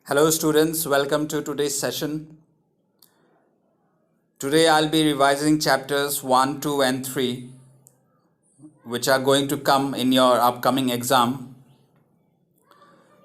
Hello students, welcome to today's session. Today I'll be revising chapters 1, 2 and 3 which are going to come in your upcoming exam.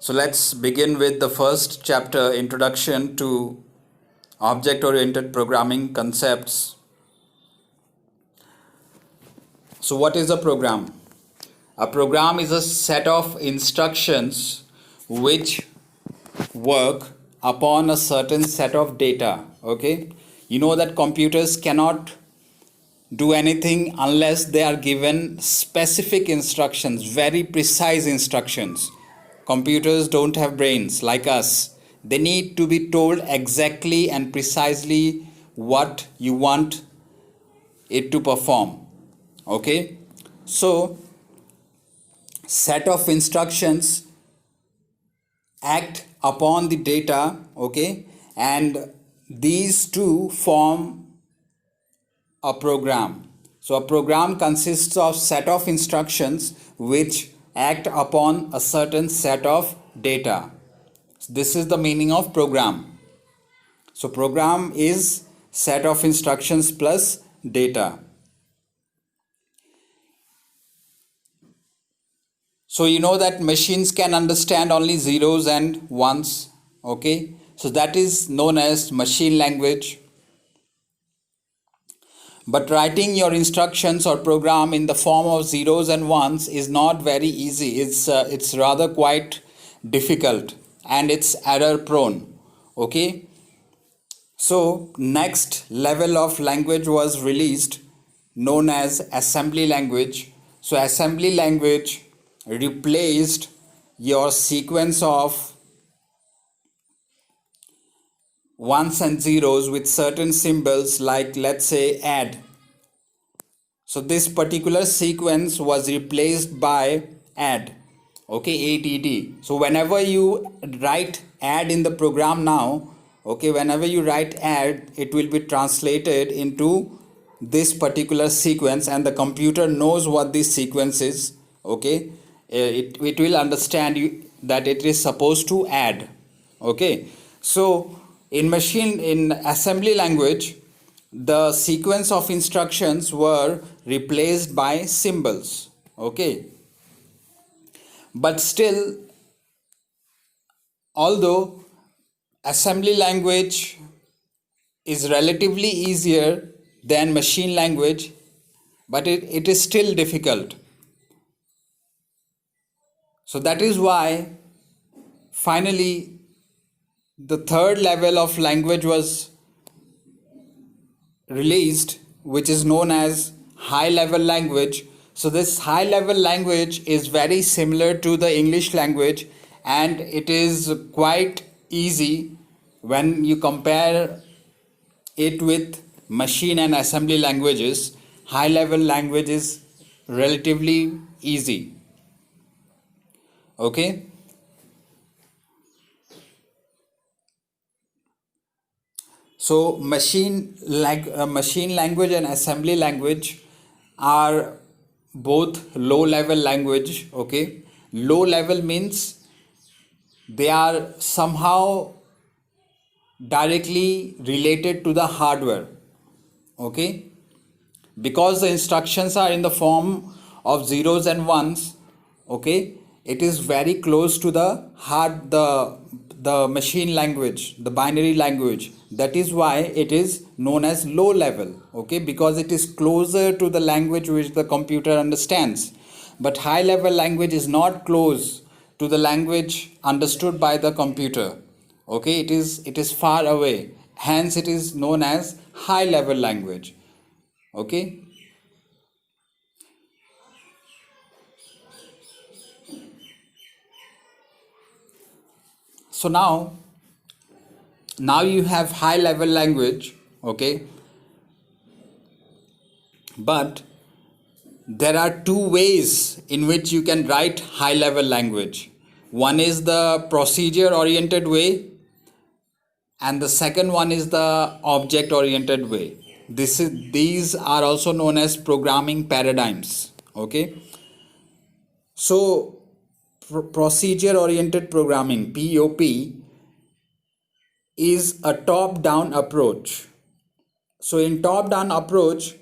So let's begin with the first chapter, Introduction to Object-Oriented Programming Concepts. So what is a program? A program is a set of instructions which work upon a certain set of data. Okay, you know that computers cannot do anything unless they are given specific instructions, very precise instructions. Computers don't have brains like us. They need to be told exactly and precisely what you want it to perform. Okay, so set of instructions act upon the data, okay, and these two form a program. So a program consists of set of instructions which act upon a certain set of data. This is the meaning of program. So program is set of instructions plus data. So you know that machines can understand only zeros and ones, okay? So that is known as machine language. But writing your instructions or program in the form of zeros and ones is not very easy. It's rather quite difficult and it's error prone, okay? So next level of language was released known as assembly language. So assembly language replaced your sequence of ones and zeros with certain symbols, like let's say add. So this particular sequence was replaced by add, okay, add. So whenever you write add in the program now, okay, whenever you write add, it will be translated into this particular sequence and the computer knows what this sequence is, okay. It will understand you that it is supposed to add, okay. So in assembly language, the sequence of instructions were replaced by symbols, okay. But still, although assembly language is relatively easier than machine language, but it is still difficult. So that is why finally the third level of language was released, which is known as high level language. So this high level language is very similar to the English language and it is quite easy when you compare it with machine and assembly languages. High level language is relatively easy, okay. So machine language and assembly language are both low level language, okay. Low level means they are somehow directly related to the hardware, okay. Because the instructions are in the form of zeros and ones, okay, it is very close to the machine language, the binary language. That is why it is known as low level, okay, because it is closer to the language which the computer understands. But high level language is not close to the language understood by the computer, okay. It is far away, hence it is known as high level language, okay. So now you have high level language, okay, but there are two ways in which you can write high level language. One is the procedure oriented way and the second one is the object oriented way. These are also known as programming paradigms, okay. So procedure oriented programming, POP, is a top-down approach. So in top-down approach,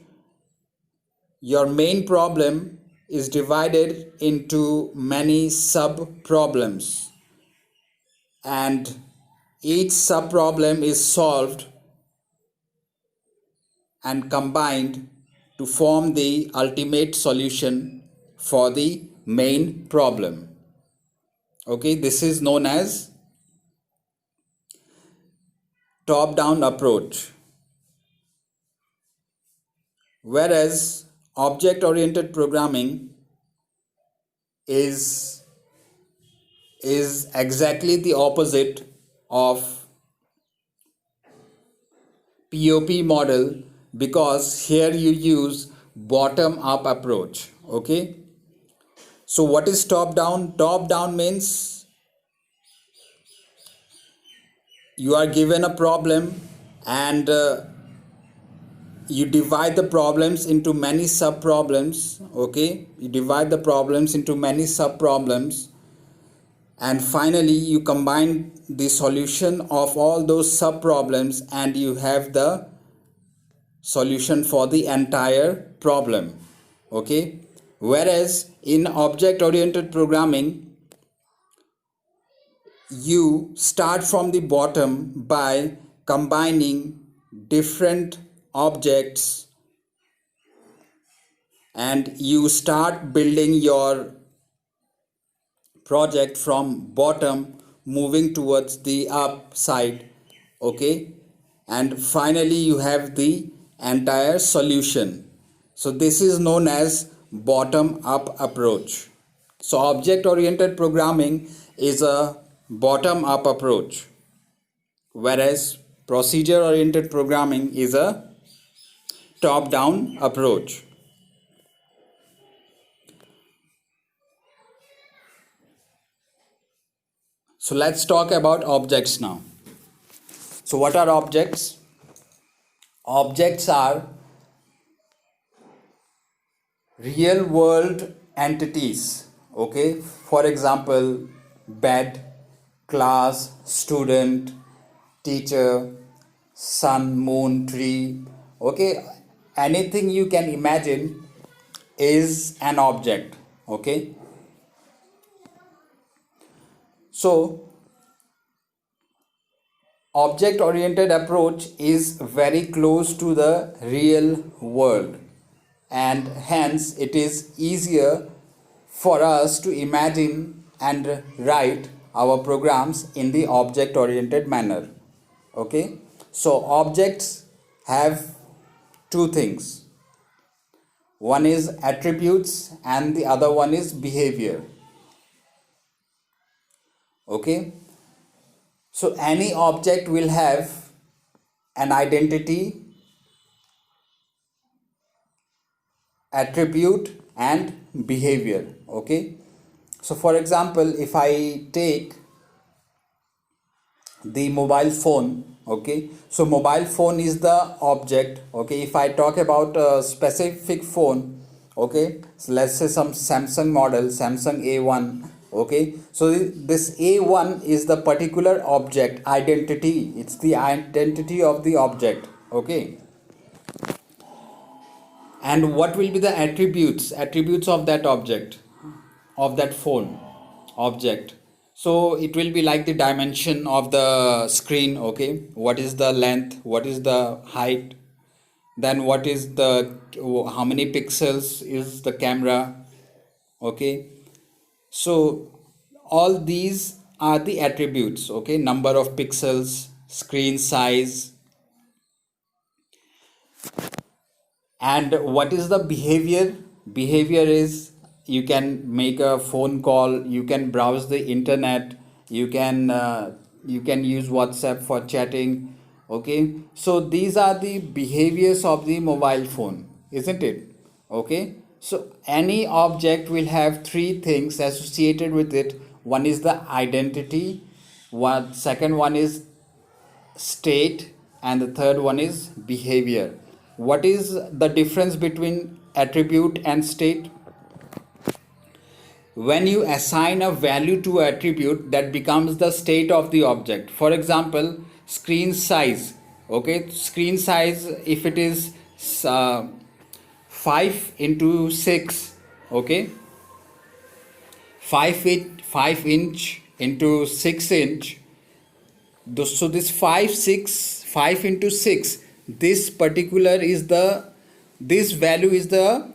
your main problem is divided into many sub-problems, and each sub-problem is solved and combined to form the ultimate solution for the main problem. Okay, this is known as top-down approach. Whereas object-oriented programming is exactly the opposite of POP model, because here you use bottom-up approach. Okay, so what is top-down? Top-down means you are given a problem and you divide the problems into many sub problems. Okay, you divide the problems into many sub problems, and finally you combine the solution of all those sub problems and you have the solution for the entire problem. Okay, whereas in object oriented programming, you start from the bottom by combining different objects and you start building your project from bottom moving towards the up side. Okay, and finally you have the entire solution. So this is known as bottom up approach. So object oriented programming is a bottom up approach, whereas procedure oriented programming is a top down approach. So let's talk about objects now. So what are objects? Objects are real world entities. Okay, for example, bed, class, student, teacher, sun, moon, tree. Okay, anything you can imagine is an object. Okay, so object oriented approach is very close to the real world, and hence it is easier for us to imagine and write our programs in the object oriented manner. Okay, so objects have two things. One is attributes and the other one is behavior. Okay, so any object will have an identity, attribute and behavior. Okay, so for example, if I take the mobile phone, okay, so mobile phone is the object. Okay, if I talk about a specific phone, okay, so let's say some Samsung model, Samsung A1. Okay, so this A1 is the particular object identity. It's the identity of the object. Okay, and what will be the attributes of that object, of that phone object? So it will be like the dimension of the screen. Okay, what is the length, what is the height, then what is the, how many pixels is the camera. Okay, so all these are the attributes. Okay, number of pixels, screen size. And what is the behavior? Behavior is you can make a phone call, you can browse the internet, you can use WhatsApp for chatting. Okay, so these are the behaviors of the mobile phone, isn't it? Okay, so any object will have three things associated with it. One is the identity, second one is state, and the third one is behavior. What is the difference between attribute and state? When you assign a value to attribute, that becomes the state of the object. For example, screen size. Okay, screen size, if it is 5 into 6, okay, 5 inch into 6 inch. So this 5 into 6, this particular is this value is the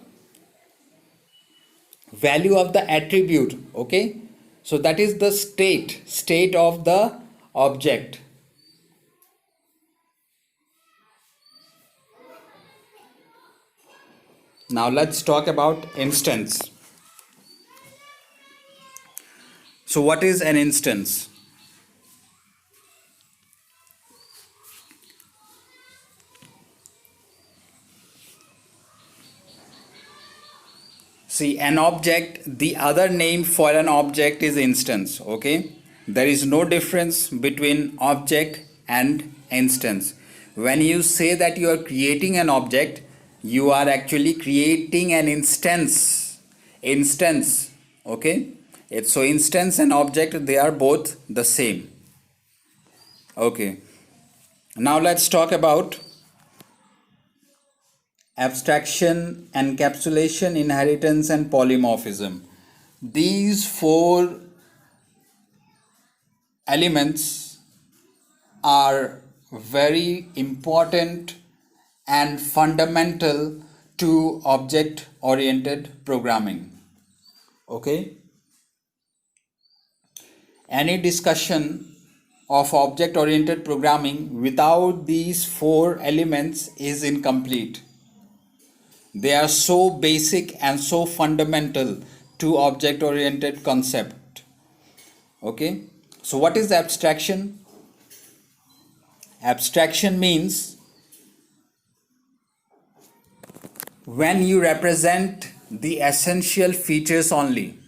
value of the attribute. Okay, so that is the state of the object. Now let's talk about instance. So what is an instance? See, an object, the other name for an object is instance. Okay, there is no difference between object and instance. When you say that you are creating an object, you are actually creating an instance. Okay, so instance and object, they are both the same. Okay, now let's talk about abstraction, encapsulation, inheritance, and polymorphism. These four elements are very important and fundamental to object oriented programming. Okay, any discussion of object oriented programming without these four elements is incomplete. They are so basic and so fundamental to object oriented concept. Okay, so what is abstraction? Abstraction means when you represent the essential features only,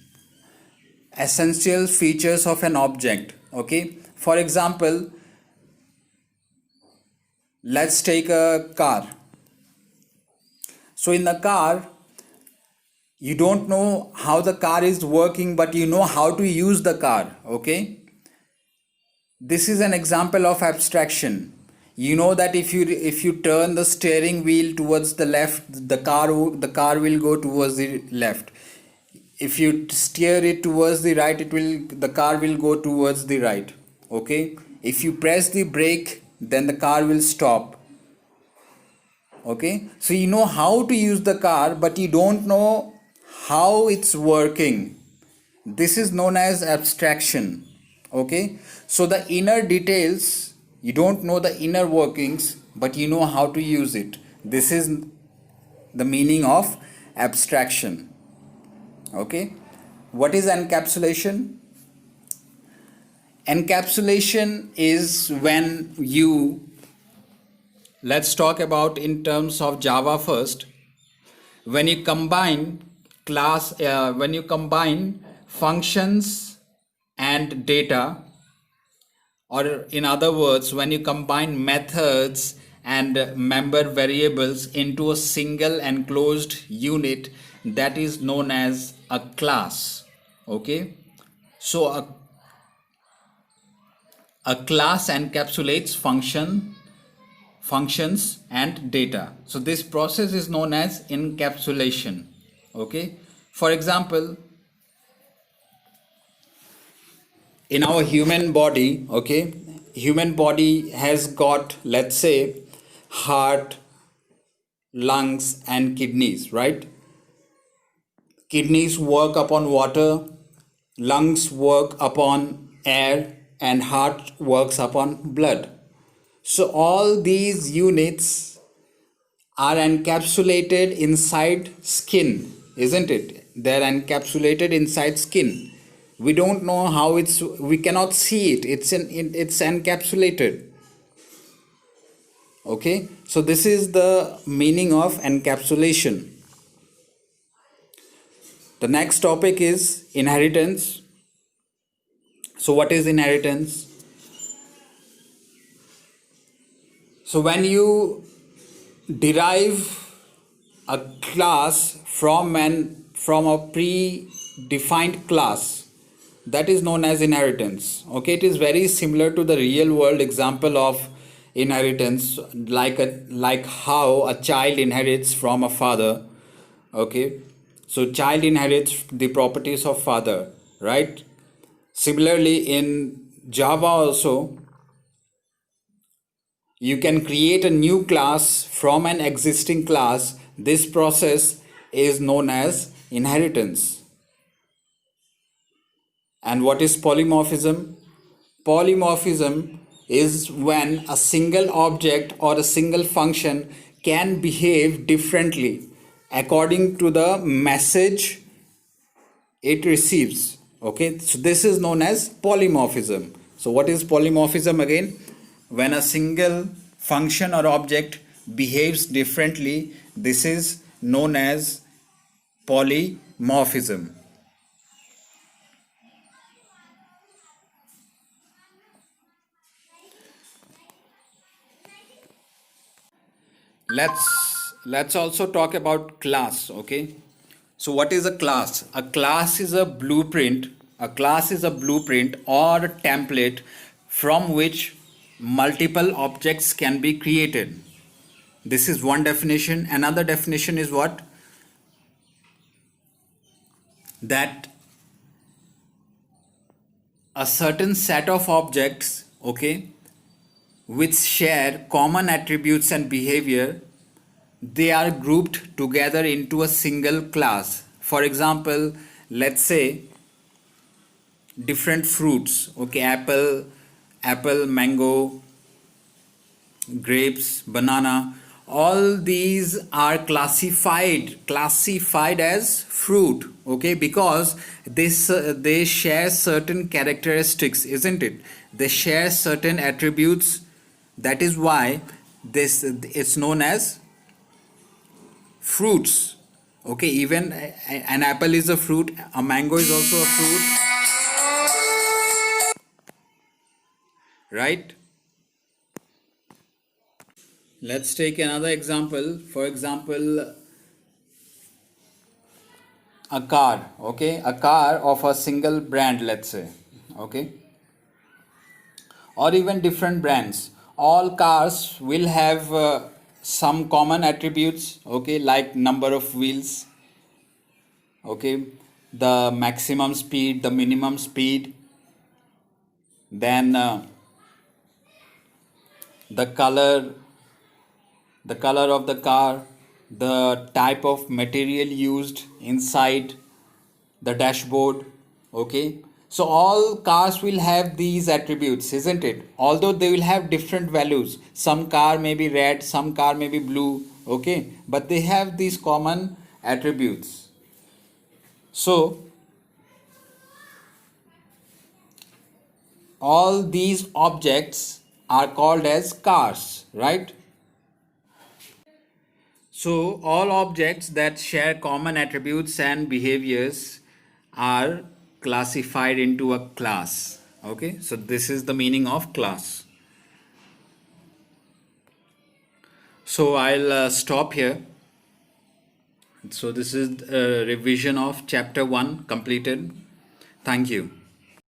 essential features of an object. Okay, for example, let's take a car. So in the car, you don't know how the car is working, but you know how to use the car. Okay, this is an example of abstraction. You know that if you turn the steering wheel towards the left, the car will go towards the left. If you steer it towards the right, the car will go towards the right. Okay, if you press the brake, then the car will stop. Okay, so you know how to use the car, but you don't know how it's working. This is known as abstraction. Okay, so the inner details, you don't know the inner workings, but you know how to use it. This is the meaning of abstraction. Okay, what is encapsulation? Encapsulation is when you, let's talk about in terms of Java first. When you combine functions and data, or in other words, when you combine methods and member variables into a single enclosed unit, that is known as a class. Okay, so a class encapsulates functions and data. So this process is known as encapsulation. Okay, for example, in our human body, okay, human body has got, let's say, heart, lungs, and kidneys, right? Kidneys work upon water, lungs work upon air, and heart works upon blood. So all these units are encapsulated inside skin, isn't it? They're encapsulated inside skin. We don't know how we cannot see it. It's encapsulated. Okay, so this is the meaning of encapsulation. The next topic is inheritance. So what is inheritance? So when you derive a class from a predefined class, that is known as inheritance. Okay, it is very similar to the real world example of inheritance, like how a child inherits from a father. Okay, so child inherits the properties of father, right? Similarly, in Java also, you can create a new class from an existing class. This process is known as inheritance. And what is polymorphism? Polymorphism is when a single object or a single function can behave differently according to the message it receives. Okay, so this is known as polymorphism. So what is polymorphism again? When a single function or object behaves differently, this is known as polymorphism. Let's also talk about class. Okay, so what is a class? A class is a blueprint. A class is a blueprint or a template from which multiple objects can be created. This is one definition. Another definition is what? That a certain set of objects, okay, which share common attributes and behavior, they are grouped together into a single class. For example, let's say different fruits, okay, apple, mango, grapes, banana, all these are classified as fruit, okay, because they share certain characteristics, isn't it? They share certain attributes. That is why this it's known as fruits. Okay, even an apple is a fruit, a mango is also a fruit, right? Let's take another example. For example, a car, okay, a car of a single brand, let's say, okay, or even different brands. All cars will have some common attributes, okay, like number of wheels, okay, the maximum speed, the minimum speed, then the color, the color of the car, the type of material used inside the dashboard. Okay, so all cars will have these attributes, isn't it? Although they will have different values, some car may be red, some car may be blue, okay, but they have these common attributes. So all these objects are called as cars, right? So all objects that share common attributes and behaviors are classified into a class. Okay, so this is the meaning of class. So I'll stop here. So this is a revision of chapter 1 completed. Thank you.